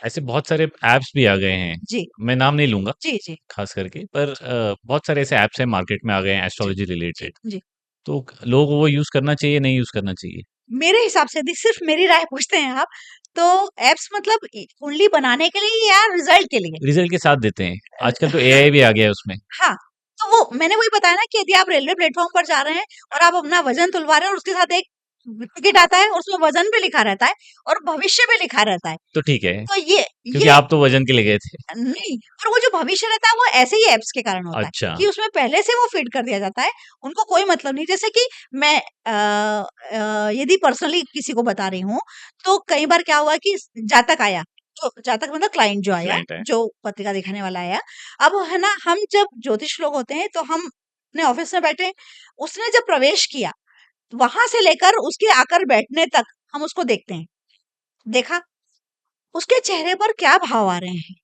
ऐसे बहुत सारे ऐप्स भी आ गए हैं। जी, मैं नाम नहीं लूँगा जी, जी, ख़ास करके, पर बहुत सारे ऐसे ऐप्स हैं मार्केट में आ गए हैं जी, एस्ट्रोलॉजी जी, रिलेटेड। जी। तो लोगों को वो यूज़ करना चाहिए, नहीं यूज़ करना चाहिए? मेरे हिसाब से यदि सिर्फ मेरी राय पूछते हैं आप, तो ऐप्स मतलब कुंडली बनाने के लिए या रिजल्ट के लिए? रिज़ल्ट के साथ देते हैं। आजकल तो हाँ, एआई भी आ गया है उसमें। हाँ। तो वो मैंने वही बताया ना कि यदि आप रेलवे प्लेटफॉर्म पर जा रहे हैं और आप अपना वजन तुलवा रहे हैं और उसके साथ एक टिकट आता है और उसमें वजन भी लिखा रहता है और भविष्य भी लिखा रहता है, तो ठीक है, तो क्योंकि ये आप तो वज़न के लिए गए थे। नहीं, और वो जो भविष्य रहता है वो ऐसे ही ऐप्स के कारण होता है अच्छा, कि उसमें पहले से वो फीड कर दिया जाता है। उनको कोई मतलब नहीं, जैसे कि मैं यदि पर्सनली किसी को बता रही हूँ, तो कई बार क्या हुआ कि जातक आया, तो जातक मतलब क्लाइंट जो आया, क्लाइंट है। जो पत्रिका दिखाने वाला आया। अब है ना, हम जब ज्योतिष लोग होते हैं तो हम अपने ऑफिस में बैठे, उसने जब प्रवेश किया, वहां से लेकर उसके आकर बैठने तक हम उसको देखते हैं। देखा, उसके चेहरे पर क्या भाव आ रहे हैं,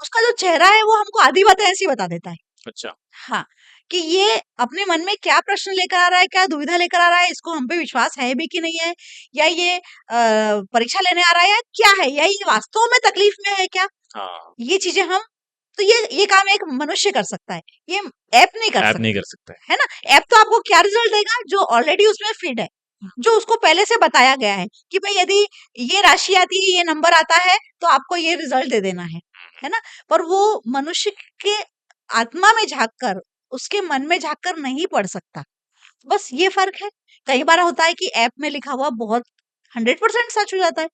उसका जो चेहरा है वो हमको आधी बातें ऐसी बता देता है। अच्छा, हाँ, कि ये अपने मन में क्या प्रश्न लेकर आ रहा है, क्या दुविधा लेकर आ रहा है, इसको हम पे विश्वास है भी कि नहीं है, या ये परीक्षा लेने आ रहा है, या क्या है, या ये वास्तव में तकलीफ में है क्या? हाँ, ये चीजें हम, तो ये काम एक मनुष्य कर सकता है, ये ऐप नहीं कर ऐप नहीं सकती, कर सकता है। है ना? ऐप तो आपको क्या रिजल्ट देगा, जो ऑलरेडी उसमें फीड है, जो उसको पहले से बताया गया है कि भाई यदि ये राशि आती है, ये नंबर आता है, तो आपको ये रिजल्ट दे देना है ना? पर वो मनुष्य के आत्मा में झांक कर, उसके मन में झांक कर नहीं पढ़ सकता। बस ये फर्क है। कई बार होता है कि ऐप में लिखा हुआ बहुत 100% सच हो जाता है,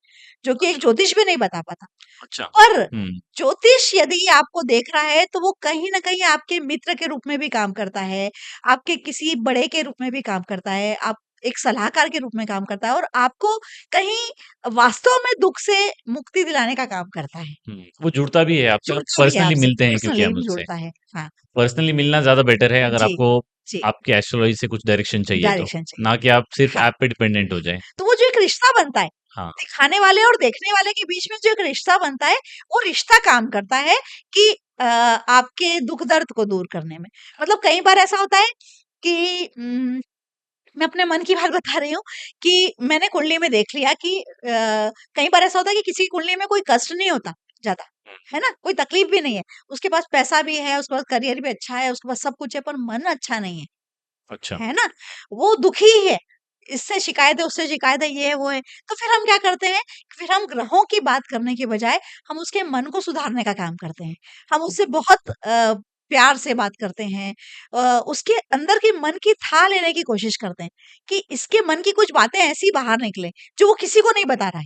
जो कि एक अच्छा, ज्योतिष भी नहीं बता पाता। अच्छा। पर हुँ, ज्योतिष यदि आपको देख रहा है, तो वो कहीं न कहीं आपके मित्र के रूप में भी काम करता है, आपके किसी बड़े के रूप में भी काम करता है, आप एक सलाहकार के रूप में काम करता है और आपको कहीं वास्तव में दुःख से मुक्ति दिलाने का काम करता है। हुँ। वो जुड़ता भी है आपसे और जुड़ता भी है पर्सनली आपसे, मिलते हैं क्योंकि पर्सनली हम भी उनसे। जुड़ता है। हाँ, पर्सनली मिलना ज़्यादा बेटर है अगर जी, आपको जी, आपके एस्ट्रोलॉजी से कुछ डायरेक्शन चाहिए तो, डायरेक्शन चाहिए। ना कि आप सिर्फ़ हाँ। ऐप पे डिपेंडेंट हो जाएँ। तो वो जो एक रिश्ता बनता है, हाँ, दिखाने वाले और देखने वाले के बीच में जो एक रिश्ता बनता है, वो रिश्ता काम करता है कि आपके दुख दर्द को दूर करने में। मतलब कई बार ऐसा होता है कि मैं अपने मन की बात बता रही हूँ कि मैंने कुंडली में देख लिया कि कई बार ऐसा होता है कि किसी की कुंडली में कोई कष्ट नहीं होता ज्यादा, है ना, कोई तकलीफ भी नहीं है, उसके पास पैसा भी है, उसके पास करियर भी अच्छा है, उसके पास सब कुछ है, पर मन अच्छा नहीं अच्छा। है ना? वो दुखी ही है। इससे शिकायत है, उससे शिकायत है, ये है, वो है। तो फिर हम क्या करते हैं, फिर हम ग्रहों की बात करने के बजाय हम उसके मन को सुधारने का काम करते हैं। हम उससे बहुत प्यार से बात करते हैं। उसके अंदर की मन की थाह लेने की कोशिश करते हैं कि इसके मन की कुछ बातें ऐसी बाहर निकलें, जो वो किसी को नहीं बता रहा है।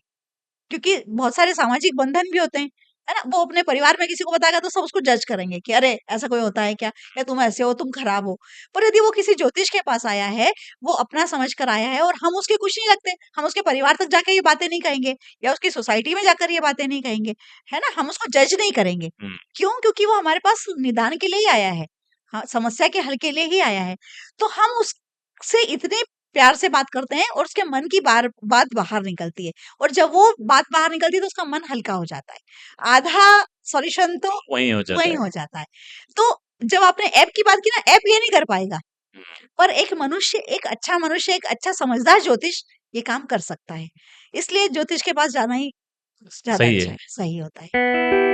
क्योंकि बहुत सारे सामाजिक बंधन भी होते हैं, है ना? वो अपने परिवार में किसी को बताएगा तो सब उसको जज करेंगे कि अरे! ऐसा कोई होता है क्या? या तुम ऐसे हो, तुम खराब हो। पर यदि वो किसी ज्योतिष के पास आया है, वो अपना समझ कर आया है और हम उसके कुछ नहीं लगते, हम उसके परिवार तक जाके ये बातें नहीं कहेंगे या उसकी सोसाइटी में जाकर ये बातें नहीं कहेंगे, है ना? हम उसको जज नहीं करेंगे। हुँ, क्यों? क्योंकि वो हमारे पास निदान के लिए ही आया है। हाँ, समस्या के हल के लिए ही आया है। तो हम उससे इतने प्यार से बात करते हैं और उसके मन की बात बाहर निकलती है। और जब वो बात बाहर निकलती है तो उसका मन हल्का हो जाता है। आधा सॉल्यूशन तो वही हो जाता वही है। हो जाता है। तो जब आपने ऐप की बात की ना, ऐप ये नहीं कर पाएगा, हुँ, पर एक मनुष्य, एक अच्छा समझदार ज्योतिष ये काम कर सकता है। इसलिए ज्योतिष के पास जाना ही ज़्यादा सही अच्छा है। है, सही होता है।